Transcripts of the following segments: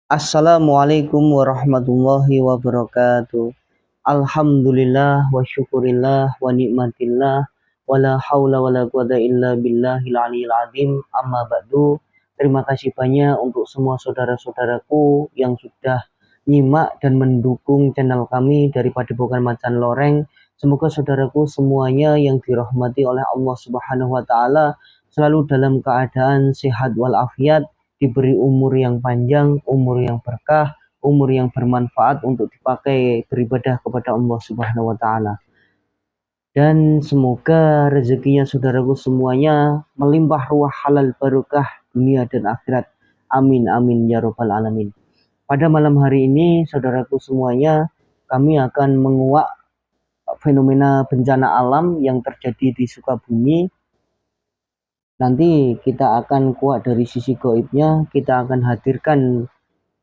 Assalamualaikum warahmatullahi wabarakatuh. Alhamdulillah wa syukurillah wa nikmatillah wa la haula wa la quwata illa billahil aliyil azim. Amma ba'du. Terima kasih banyak untuk semua saudara-saudaraku yang sudah nyimak dan mendukung channel kami dari Padepokan Macan Loreng. Semoga saudaraku semuanya yang dirahmati oleh Allah Subhanahu wa taala selalu dalam keadaan sehat walafiat, diberi umur yang panjang, umur yang berkah, umur yang bermanfaat untuk dipakai beribadah kepada Allah Subhanahu wa taala. Dan semoga rezekinya saudaraku semuanya melimpah ruah halal barokah dunia dan akhirat. Amin amin ya rabbal alamin. Pada malam hari ini saudaraku semuanya, kami akan menguak fenomena bencana alam yang terjadi di Sukabumi. Nanti kita akan kuat dari sisi gaibnya, kita akan hadirkan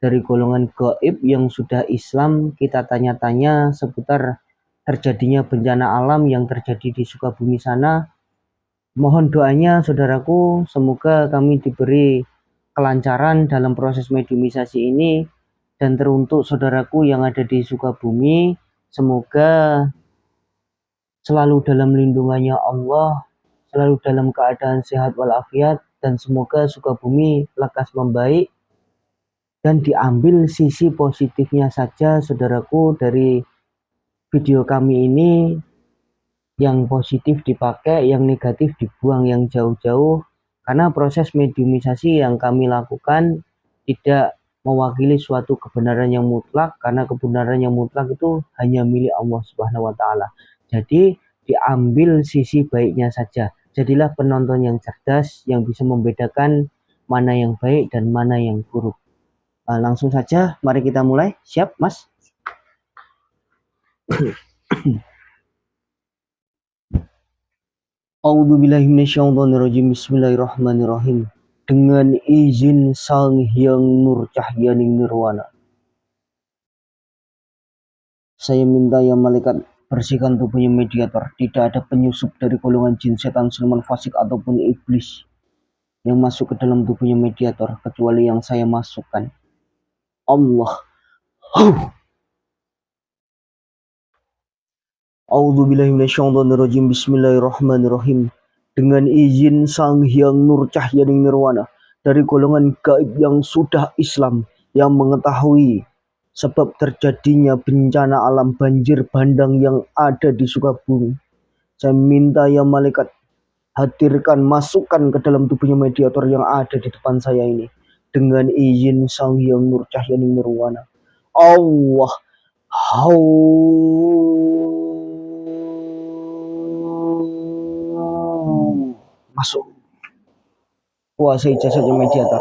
dari golongan gaib yang sudah Islam, kita tanya-tanya seputar terjadinya bencana alam yang terjadi di Sukabumi sana. Mohon doanya saudaraku, semoga kami diberi kelancaran dalam proses mediumisasi ini, dan teruntuk saudaraku yang ada di Sukabumi, semoga selalu dalam lindungannya Allah, selalu dalam keadaan sehat walafiat, dan semoga Sukabumi lekas membaik. Dan diambil sisi positifnya saja saudaraku dari video kami ini, yang positif dipakai, yang negatif dibuang yang jauh-jauh, karena proses mediumisasi yang kami lakukan tidak mewakili suatu kebenaran yang mutlak, karena kebenaran yang mutlak itu hanya milik Allah Subhanahu wa taala. Jadi diambil sisi baiknya saja. Jadilah penonton yang cerdas yang bisa membedakan mana yang baik dan mana yang buruk. Langsung saja, mari kita mulai. Siap, Mas? A'udzubillahi minasyaitonirrajim. Bismillahirrahmanirrahim. Dengan izin Sang Hyang Nur Cahyaning Nirwana, saya minta ya malaikat bersihkan tubuhnya mediator. Tidak ada penyusup dari golongan jin, setan, siluman, fasik ataupun iblis yang masuk ke dalam tubuhnya mediator kecuali yang saya masukkan. Allah. A'udzubillahi minasyaitonirrajim. Bismillahirrahmanirrahim. Dengan izin Sang Hyang Nur Cahyaning Nirwana, dari golongan gaib yang sudah Islam, yang mengetahui sebab terjadinya bencana alam banjir bandang yang ada di Sukabumi, saya minta ya malaikat hadirkan, masukkan ke dalam tubuhnya mediator yang ada di depan saya ini dengan izin Sang Hyang Nur Cahyaning Nirwana. Allah. Masuk. Kuasai jasadnya mediator.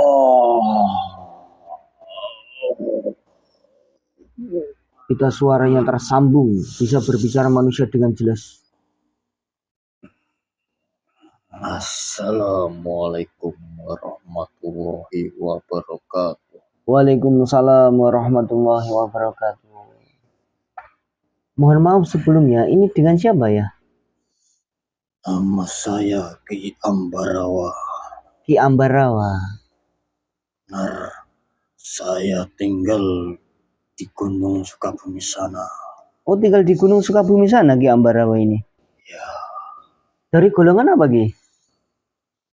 Kita suaranya tersambung, bisa berbicara manusia dengan jelas. Assalamualaikum warahmatullahi wabarakatuh. Waalaikumsalam warahmatullahi wabarakatuh. Mohon maaf sebelumnya, ini dengan siapa ya? Nama saya Ki Ambarawa. Ki Ambarawa. Nah, saya tinggal di Gunung Sukabumi sana. Oh, tinggal di Gunung Sukabumi sana Ki Ambarawa ini? Ya. Dari golongan apa Ki?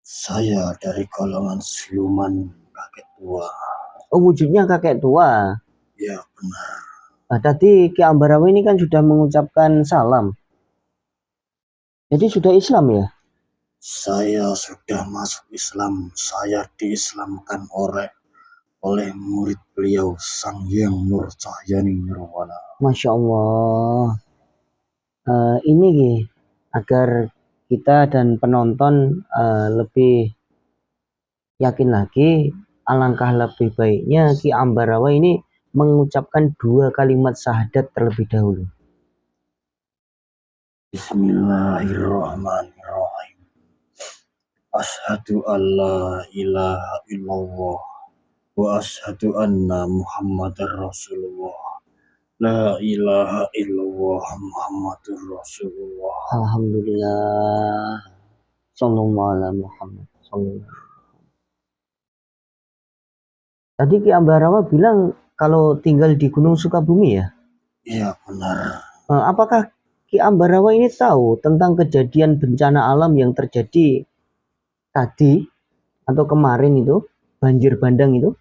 Saya dari golongan siluman kakek tua. Oh, wujudnya kakek tua. Ya, benar. Nah, tadi Ki Ambarawa ini kan sudah mengucapkan salam. Jadi sudah Islam ya? Saya sudah masuk Islam. Saya diislamkan oleh murid beliau, Sang Hyang Nur Cahyaning Nirwana. Masya Allah. Ini Ki, agar kita dan penonton lebih yakin lagi, alangkah lebih baiknya Ki Ambarawa ini mengucapkan 2 kalimat syahadat terlebih dahulu. Bismillahirrahmanirrahim. Asyhadu an la ilaha illallah wa asyhadu anna Muhammadar Rasulullah. La ilaha illallah Muhammadur Rasulullah. Alhamdulillah. Sallallahu alaihi Muhammad. Sallallahu. Tadi Ki Ambarawa bilang kalau tinggal di Gunung Sukabumi ya. Iya benar. Apakah Ki Ambarawa ini tahu tentang kejadian bencana alam yang terjadi tadi atau kemarin itu, banjir bandang itu?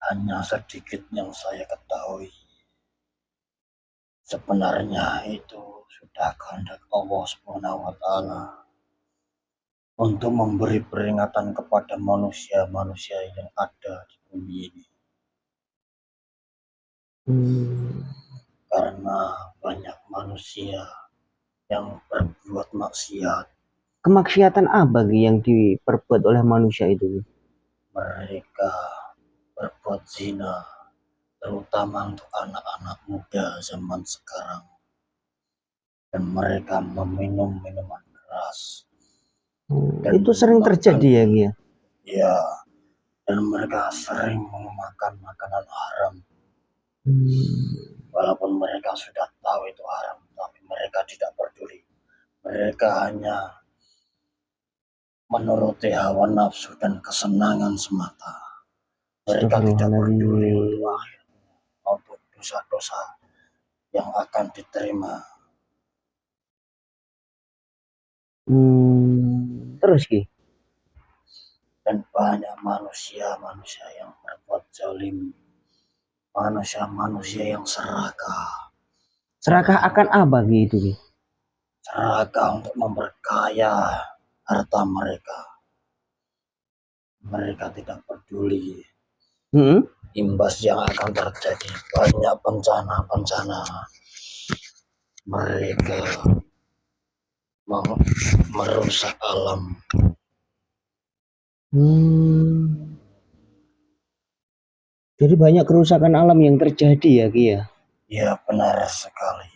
Hanya sedikit yang saya ketahui. Sebenarnya itu sudah kehendak Allah Subhanahu wa taala untuk memberi peringatan kepada manusia-manusia yang ada di bumi ini. Karena banyak manusia yang berbuat maksiat. Kemaksiatan apa yang diperbuat oleh manusia itu? Mereka berbuat zina, terutama untuk anak-anak muda zaman sekarang. Dan mereka meminum minuman keras. Itu sering terjadi ya, Gia? Ya, dan mereka sering memakan makanan haram. Walaupun mereka sudah tahu itu haram, tapi mereka tidak peduli. Mereka hanya menuruti hawa nafsu dan kesenangan semata. Mereka tidak peduli untuk dosa-dosa yang akan diterima. Terus Ki? Dan banyak manusia-manusia yang berbuat zalim, manusia-manusia yang serakah. Serakah akan apa gitu Ki? Serakah untuk memperkaya harta mereka. Mereka tidak peduli imbas yang akan terjadi, banyak bencana-bencana. Mereka merusak alam. Jadi banyak kerusakan alam yang terjadi ya Ki ya? Ya benar sekali.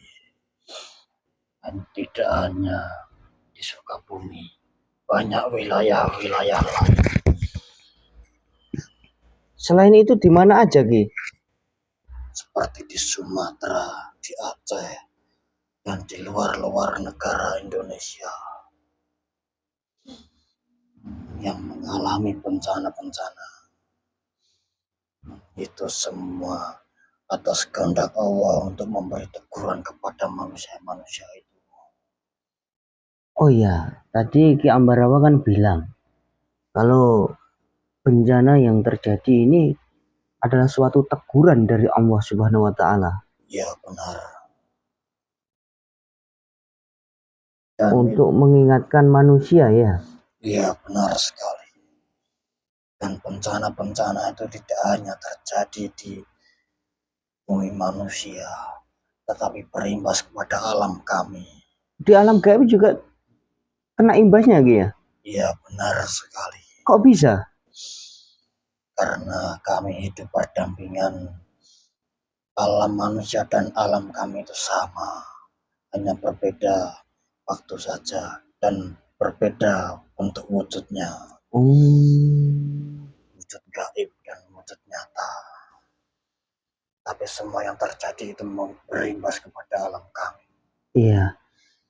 Dan tidak hanya di Sukabumi, banyak wilayah-wilayah lain. Selain itu di mana aja Ki? Seperti di Sumatera, di Aceh, dan di luar-luar negara Indonesia yang mengalami bencana-bencana. Itu semua atas kehendak Allah untuk memberi teguran kepada manusia-manusia itu. Oh iya, tadi Ki Ambarawa kan bilang kalau bencana yang terjadi ini adalah suatu teguran dari Allah Subhanahu wa taala. Ya benar. Dan untuk mengingatkan manusia ya. Iya benar sekali. Dan bencana-bencana itu tidak hanya terjadi di bumi manusia, tetapi berimbas kepada alam kami. Di alam gaib juga kena imbasnya Ki ya? Iya benar sekali. Kok bisa? Karena kami hidup berdampingan, alam manusia dan alam kami itu sama, hanya berbeda waktu saja dan berbeda untuk wujudnya. Wujud gaib dan wujud nyata. Tapi semua yang terjadi itu berimbas kepada alam kami. Iya.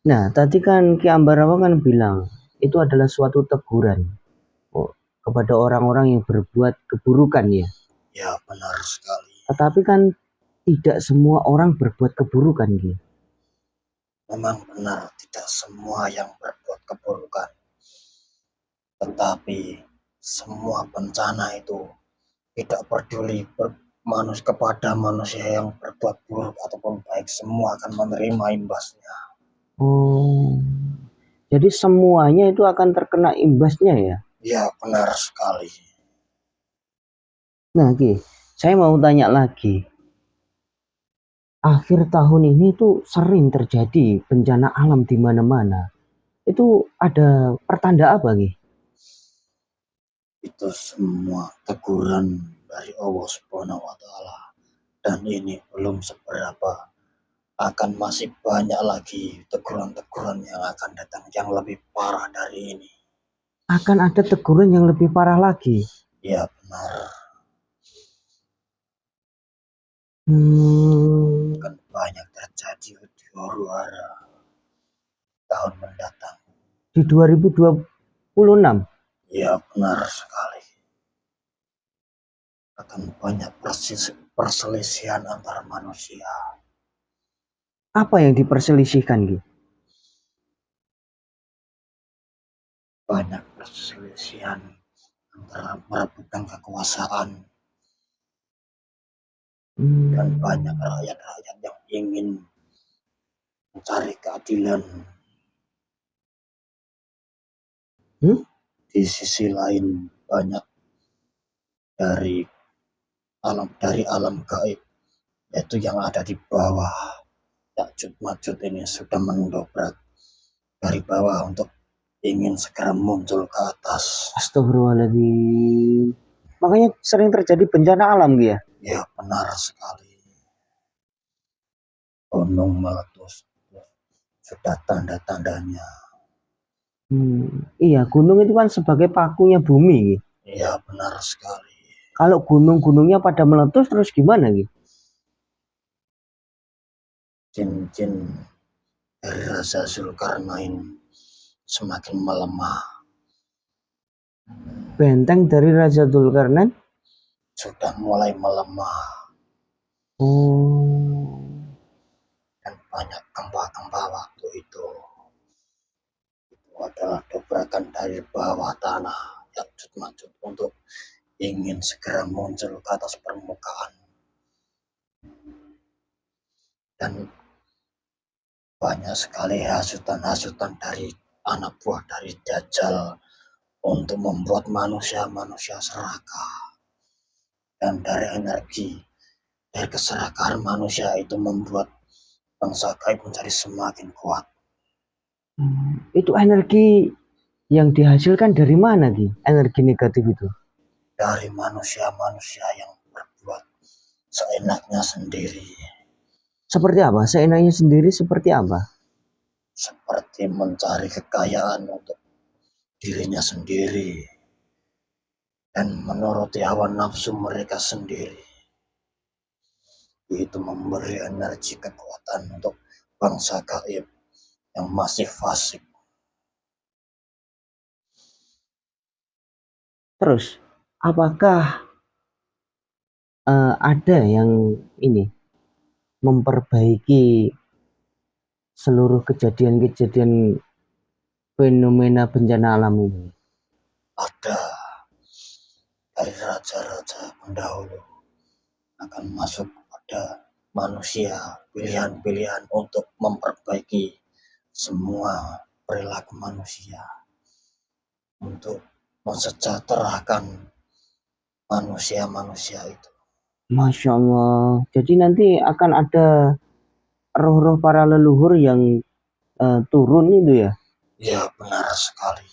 Nah, tadi kan Ki Ambarawa kan bilang itu adalah suatu teguran kepada orang-orang yang berbuat keburukan ya. Ya benar sekali. Tetapi kan tidak semua orang berbuat keburukan Ki. Memang benar tidak semua yang berbuat keburukan. Tetapi semua bencana itu tidak peduli kepada manusia yang berbuat buruk ataupun baik, semua akan menerima imbasnya. Jadi semuanya itu akan terkena imbasnya ya? Ya benar sekali. Nah Ki, saya mau tanya lagi. Akhir tahun ini tuh sering terjadi bencana alam di mana-mana. Itu ada pertanda apa Ki? Itu semua teguran dari Allah Subhanahu wa taala. Dan ini belum seberapa. Akan masih banyak lagi teguran-teguran yang akan datang yang lebih parah dari ini. Akan ada teguran yang lebih parah lagi? Ya benar. Akan banyak terjadi di huru-hara tahun mendatang. Di 2026? Ya benar sekali. akan banyak perselisihan antara manusia. Apa yang diperselisihkan gitu? Banyak perselisihan antara merebutkan kekuasaan dan banyak rakyat-rakyat yang ingin mencari keadilan. Di sisi lain banyak dari alam gaib, yaitu yang ada di bawah. Ya'juj Ma'juj ini sudah mendobrak dari bawah untuk ingin segera muncul ke atas. Astagfirullahaladzim. Makanya sering terjadi bencana alam gitu ya? Ya benar sekali. Gunung meletus sudah tanda-tandanya. Iya, gunung itu kan sebagai pakunya bumi gitu. Iya benar sekali. Kalau gunung-gunungnya pada meletus terus gimana gitu? Jin-jin dari Raja Zulkarnain semakin melemah. Benteng dari Raja Dzulkarnain sudah mulai melemah. Dan banyak gempa-gempa waktu itu adalah dobrakan dari bawah tanah Ya'juj Ma'juj untuk ingin segera muncul ke atas permukaan. Dan banyak sekali hasutan-hasutan dari anak buah dari Dajjal untuk membuat manusia-manusia serakah. Dan dari energi, dari keserakahan manusia itu membuat bangsa gaib menjadi semakin kuat. Itu energi yang dihasilkan dari mana Ki? Energi negatif itu? Dari manusia-manusia yang berbuat seenaknya sendiri. Seperti apa? Seenaknya sendiri seperti apa? Seperti mencari kekayaan untuk dirinya sendiri dan menuruti hawa nafsu mereka sendiri. Itu memberi energi kekuatan untuk bangsa gaib yang masih fasik. Terus, apakah ada yang ini memperbaiki seluruh kejadian-kejadian fenomena bencana alam ini? Ada dari raja-raja pendahulu akan masuk pada manusia pilihan-pilihan untuk memperbaiki semua perilaku manusia, untuk mensejahterakan manusia-manusia itu. Masya Allah. Jadi nanti akan ada roh-roh para leluhur yang turun itu ya? Ya benar sekali.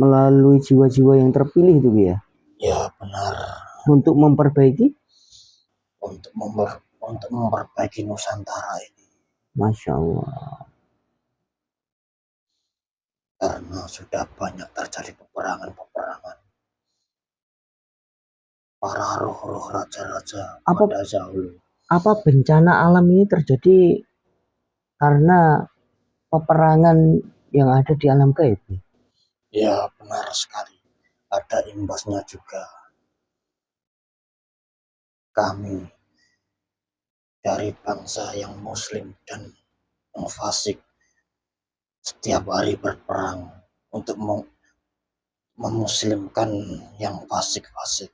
Melalui jiwa-jiwa yang terpilih itu ya? Ya benar. Untuk memperbaiki? Untuk memperbaiki Nusantara ini. Masya Allah. Karena sudah banyak terjadi peperangan-peperangan. Para roh-roh raja-raja pada dahulu. Apa bencana alam ini terjadi karena peperangan yang ada di alam gaib? Ya benar sekali. Ada imbasnya juga. Kami dari bangsa yang muslim dan yang fasik setiap hari berperang untuk memuslimkan yang fasik-fasik.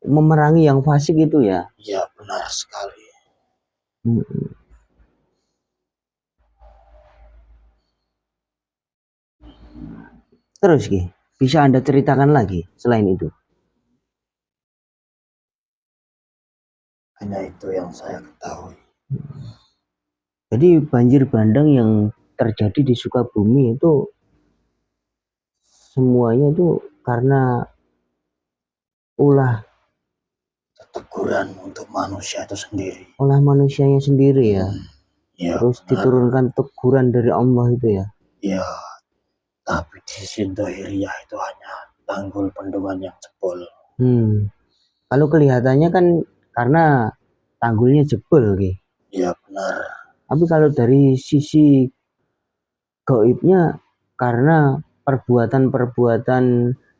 Memerangi yang fasik itu ya? Ya benar sekali. Terus Ki, bisa Anda ceritakan lagi selain itu? Hanya itu yang saya ketahui. Jadi banjir bandang yang terjadi di Sukabumi itu semuanya itu karena ulah teguran untuk manusia itu sendiri. Ulah manusianya sendiri ya. Ya terus benar. Diturunkan teguran dari Allah itu ya. Ya, tapi di sisi dohiriyah itu hanya tanggul bendungan yang jebol. Kalau kelihatannya kan karena tanggulnya jebol Ki. Ya benar. Tapi kalau dari sisi gaibnya karena perbuatan-perbuatan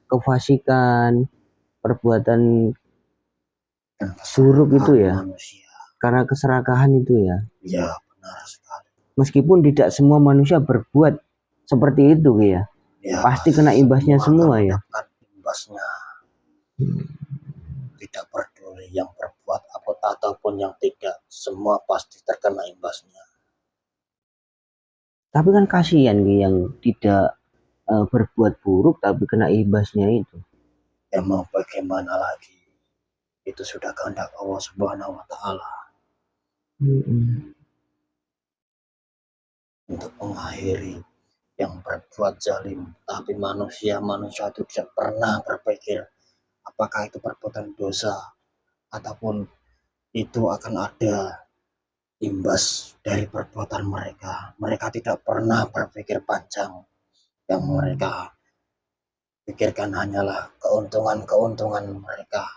kefasikan, perbuatan dan buruk itu keserakahan ya, manusia. karena keserakahan itu ya. Ya, benar sekali. Meskipun tidak semua manusia berbuat seperti itu ya, Ya, pasti kena imbasnya semua semua akan ya. mendapatkan imbasnya. Tidak peduli yang berbuat apa ataupun yang tidak, semua pasti terkena imbasnya. Tapi kan kasihan yang tidak berbuat buruk tapi kena imbasnya itu. Emang bagaimana lagi? Itu sudah kehendak Allah Subhanahu wa Ta'ala. Untuk mengakhiri yang berbuat zalim, tapi manusia itu tidak pernah berpikir apakah itu perbuatan dosa ataupun itu akan ada imbas dari perbuatan mereka. Mereka tidak pernah berpikir panjang. Yang mereka pikirkan hanyalah keuntungan mereka.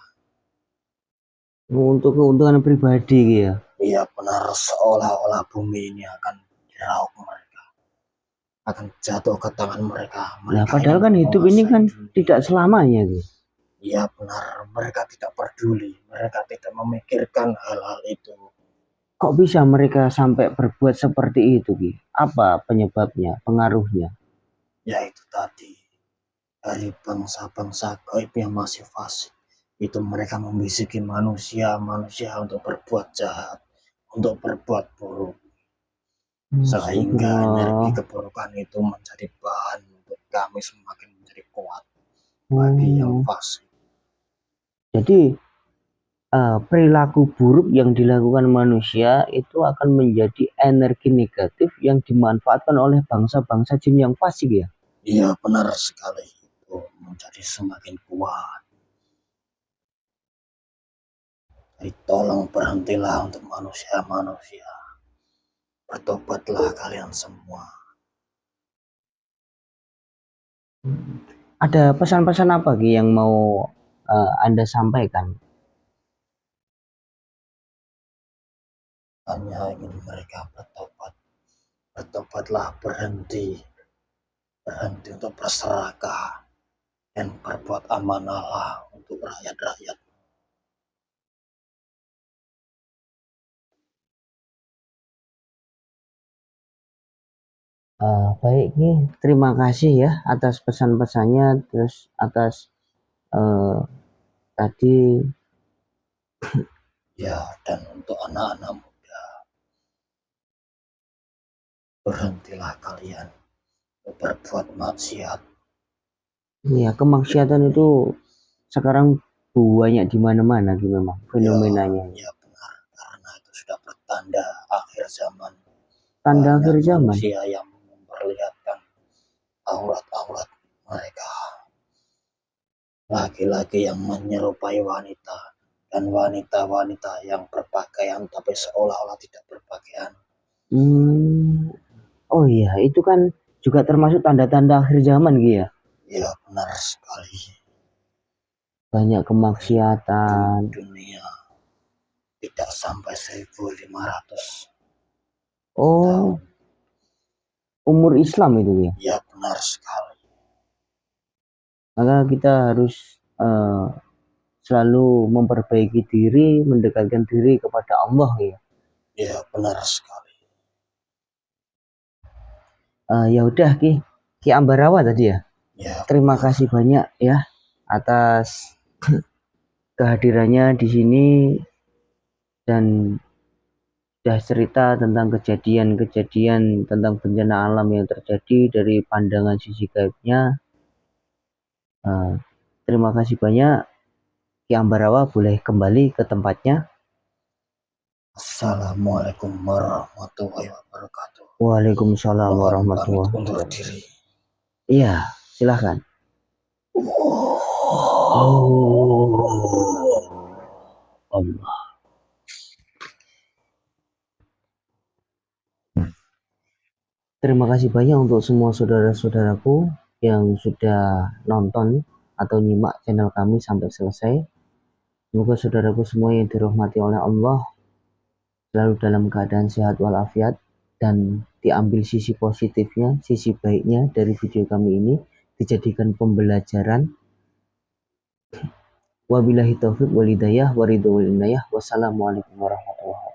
Untuk keuntungan pribadi ya. Iya, benar, seolah-olah bumi ini akan diraup mereka, akan jatuh ke tangan mereka. Nah, padahal kan hidup ini kan tidak selamanya gitu. Iya, benar, mereka tidak peduli, mereka tidak memikirkan hal-hal itu. Kok bisa mereka sampai berbuat seperti itu Ki? Apa penyebabnya, pengaruhnya? Yaitu tadi, dari bangsa-bangsa gaib yang masih fasik, itu mereka membisiki manusia untuk berbuat jahat, untuk berbuat buruk, sehingga energi keburukan itu menjadi bahan untuk kami semakin menjadi kuat bagi yang fasik. Jadi perilaku buruk yang dilakukan manusia itu akan menjadi energi negatif yang dimanfaatkan oleh bangsa-bangsa jin yang fasik ya? Iya, benar sekali, itu menjadi semakin kuat. Jadi tolong berhentilah untuk manusia. Bertobatlah kalian semua. Ada pesan-pesan apa Ki yang mau Anda sampaikan? Hanya ingin mereka bertobat. Bertobatlah, berhenti untuk berserakah dan berbuat amanahlah untuk rakyat-rakyat. Baik nih, terima kasih ya atas pesan-pesannya, terus atas tadi. Ya, dan untuk anak-anak muda, berhentilah kalian berbuat maksiat. Ya, kemaksiatan itu sekarang banyak di mana-mana gitu memang fenomenanya. Ya benar, karena itu sudah bertanda akhir zaman. Tanda akhir zaman. Manusia yang memperlihatkan aurat-aurat mereka. Laki-laki yang menyerupai wanita dan wanita-wanita yang berpakaian tapi seolah-olah tidak berpakaian. Oh iya, itu kan juga termasuk tanda-tanda akhir zaman gitu ya? Ya benar sekali. Banyak kemaksiatan. Dunia tidak sampai 1500 tahun. Umur Islam itu ya? Ya benar sekali. Maka kita harus selalu memperbaiki diri, mendekatkan diri kepada Allah ya. Ya benar sekali. Ya udah Ki Ambarawa tadi ya. Terima kasih banyak ya atas kehadirannya di sini dan sudah cerita tentang kejadian-kejadian tentang bencana alam yang terjadi dari pandangan sisi gaibnya. Terima kasih banyak. Ki Ambarawa boleh kembali ke tempatnya. Assalamualaikum warahmatullahi wabarakatuh. Waalaikumsalam warahmatullahi wabarakatuh. Undur diri. Iya, silahkan. Allah. Terima kasih banyak untuk semua saudara-saudaraku yang sudah nonton atau nyimak channel kami sampai selesai. Semoga saudaraku semua yang dirahmati oleh Allah selalu dalam keadaan sehat walafiat dan diambil sisi positifnya, sisi baiknya dari video kami ini, dijadikan pembelajaran Wabillahi taufiq walhidayah waridho wal inayah. Wassalamualaikum warahmatullahi wabarakatuh.